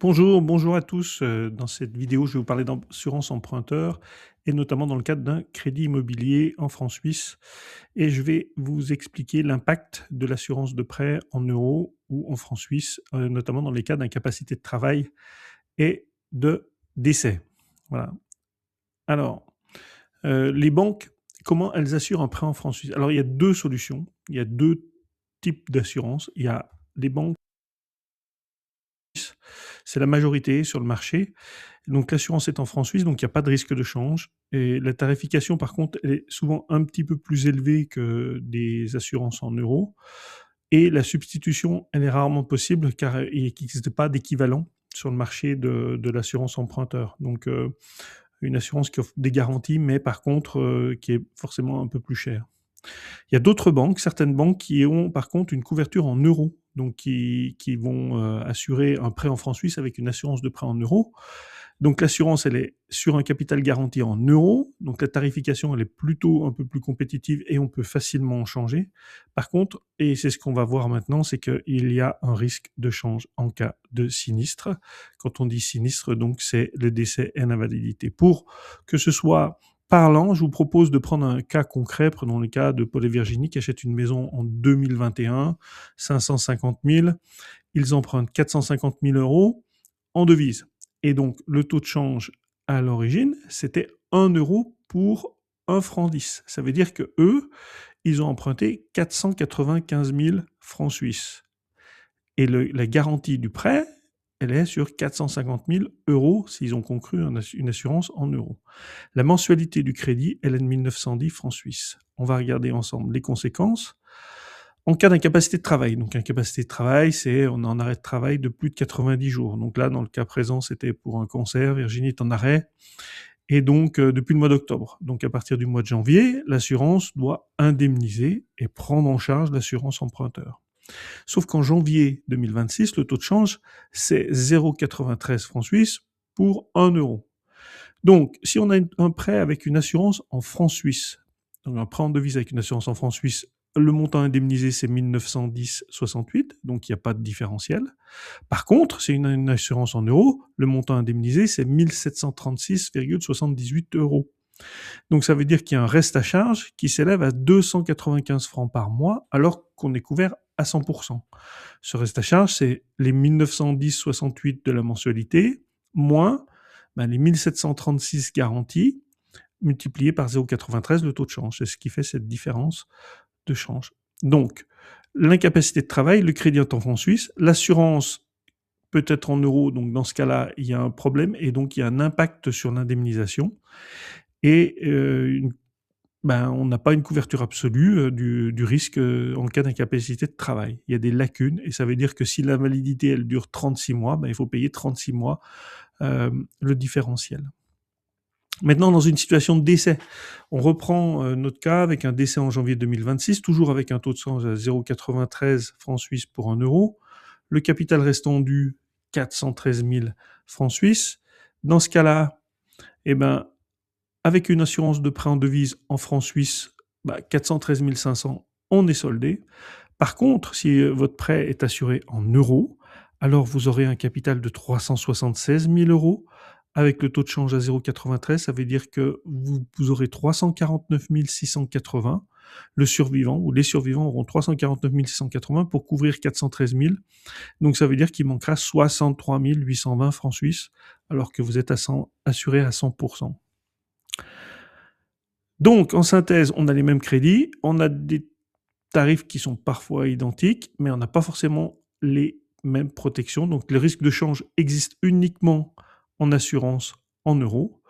Bonjour, bonjour à tous. Dans cette vidéo, je vais vous parler d'assurance emprunteur et notamment dans le cadre d'un crédit immobilier en francs suisses. Et je vais vous expliquer l'impact de l'assurance de prêt en euros ou en francs suisses, notamment dans les cas d'incapacité de travail et de décès. Voilà. Alors, les banques, comment elles assurent un prêt en francs suisses? Alors, il y a deux solutions. Il y a deux types d'assurance. Il y a les banques, c'est la majorité sur le marché. Donc l'assurance est en francs suisses, donc il n'y a pas de risque de change. Et la tarification, par contre, elle est souvent un petit peu plus élevée que des assurances en euros. Et la substitution, elle est rarement possible car il n'existe pas d'équivalent sur le marché de l'assurance emprunteur. Donc une assurance qui offre des garanties, mais par contre qui est forcément un peu plus chère. Il y a d'autres banques, certaines banques qui ont par contre une couverture en euros, donc qui vont assurer un prêt en francs suisses avec une assurance de prêt en euros. Donc l'assurance, elle est sur un capital garanti en euros, donc la tarification, elle est plutôt un peu plus compétitive et on peut facilement en changer. Par contre, et c'est ce qu'on va voir maintenant, c'est qu'il y a un risque de change en cas de sinistre. Quand on dit sinistre, donc c'est le décès et l'invalidité. Pour que ce soit parlant, je vous propose de prendre un cas concret. Prenons le cas de Paul et Virginie qui achètent une maison en 2021, 550 000. Ils empruntent 450 000 euros en devise. Et donc, le taux de change à l'origine, c'était 1 euro pour 1 franc 10. Ça veut dire que eux, ils ont emprunté 495 000 francs suisses. Et la garantie du prêt, elle est sur 450 000 euros s'ils ont conclu une assurance en euros. La mensualité du crédit, elle est de 1910 francs suisses. On va regarder ensemble les conséquences. En cas d'incapacité de travail, donc incapacité de travail, c'est on est en arrêt de travail de plus de 90 jours. Donc là, dans le cas présent, c'était pour un cancer. Virginie est en arrêt et donc depuis le mois d'octobre. Donc à partir du mois de janvier, l'assurance doit indemniser et prendre en charge l'assurance emprunteur. Sauf qu'en janvier 2026, le taux de change, c'est 0,93 francs suisses pour 1 euro. Donc, si on a un prêt avec une assurance en francs suisses, donc un prêt en devise avec une assurance en francs suisses, le montant indemnisé, c'est 1910,68, donc il n'y a pas de différentiel. Par contre, c'est une assurance en euros, le montant indemnisé, c'est 1736,78 euros. Donc ça veut dire qu'il y a un reste à charge qui s'élève à 295 francs par mois, alors qu'on est couvert à 100%. Ce reste à charge, c'est les 1910,68 de la mensualité, moins les 1736 garanties, multiplié par 0,93 le taux de change. C'est ce qui fait cette différence de change. Donc, l'incapacité de travail, le crédit en francs suisses, l'assurance peut être en euros, donc dans ce cas-là, il y a un problème et donc il y a un impact sur l'indemnisation. Et on n'a pas une couverture absolue du risque en cas d'incapacité de travail. Il y a des lacunes et ça veut dire que si l'invalidité elle dure 36 mois, il faut payer 36 mois le différentiel. Maintenant, dans une situation de décès, on reprend notre cas avec un décès en janvier 2026, toujours avec un taux de change à 0,93 francs suisses pour 1 euro. Le capital restant dû, 413 000 francs suisses. Dans ce cas-là, eh ben, avec une assurance de prêt en devise en francs suisses, 413 500, on est soldé. Par contre, si votre prêt est assuré en euros, alors vous aurez un capital de 376 000 euros. Avec le taux de change à 0,93, ça veut dire que vous aurez 349 680. Le survivant ou les survivants auront 349 680 pour couvrir 413 000. Donc ça veut dire qu'il manquera 63 820 francs suisses alors que vous êtes assuré à 100%. Donc, en synthèse, on a les mêmes crédits, on a des tarifs qui sont parfois identiques, mais on n'a pas forcément les mêmes protections. Donc, le risque de change existe uniquement en assurance en euros.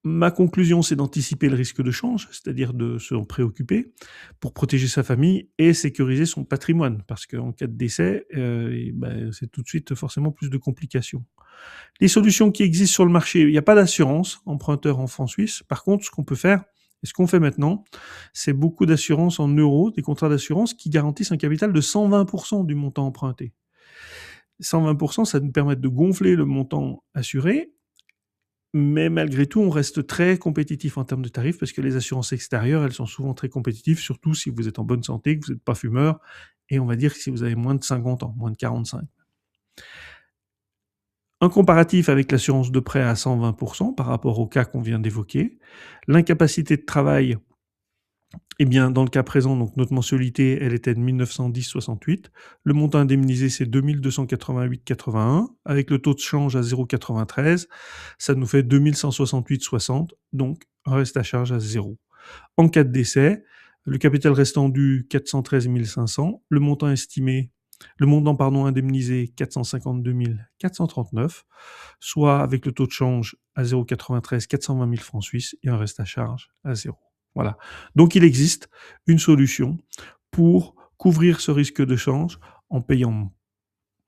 Ma conclusion, c'est d'anticiper le risque de change, c'est-à-dire de s'en préoccuper pour protéger sa famille et sécuriser son patrimoine, parce qu'en cas de décès, c'est tout de suite forcément plus de complications. Les solutions qui existent sur le marché, il n'y a pas d'assurance emprunteur en francs suisses. Par contre, ce qu'on peut faire, et ce qu'on fait maintenant, c'est beaucoup d'assurances en euros, des contrats d'assurance qui garantissent un capital de 120% du montant emprunté. 120%, ça nous permet de gonfler le montant assuré, mais malgré tout, on reste très compétitif en termes de tarifs parce que les assurances extérieures, elles sont souvent très compétitives, surtout si vous êtes en bonne santé, que vous n'êtes pas fumeur, et on va dire que si vous avez moins de 50 ans, moins de 45. Un comparatif avec l'assurance de prêt à 120 par rapport au cas qu'on vient d'évoquer. L'incapacité de travail, eh bien, dans le cas présent, donc notre mensualité, elle était de 1 910,68. Le montant indemnisé, c'est 2 288,81. Avec le taux de change à 0,93, ça nous fait 2 168,60, donc un reste à charge à zéro. En cas de décès, le capital restant dû 413 500, le montant pardon, indemnisé 452 439, soit avec le taux de change à 0,93, 420 000 francs suisses et un reste à charge à zéro. Voilà. Donc il existe une solution pour couvrir ce risque de change en payant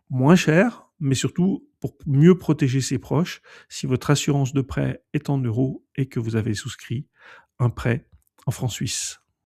moins cher, mais surtout pour mieux protéger ses proches si votre assurance de prêt est en euros et que vous avez souscrit un prêt en francs suisses.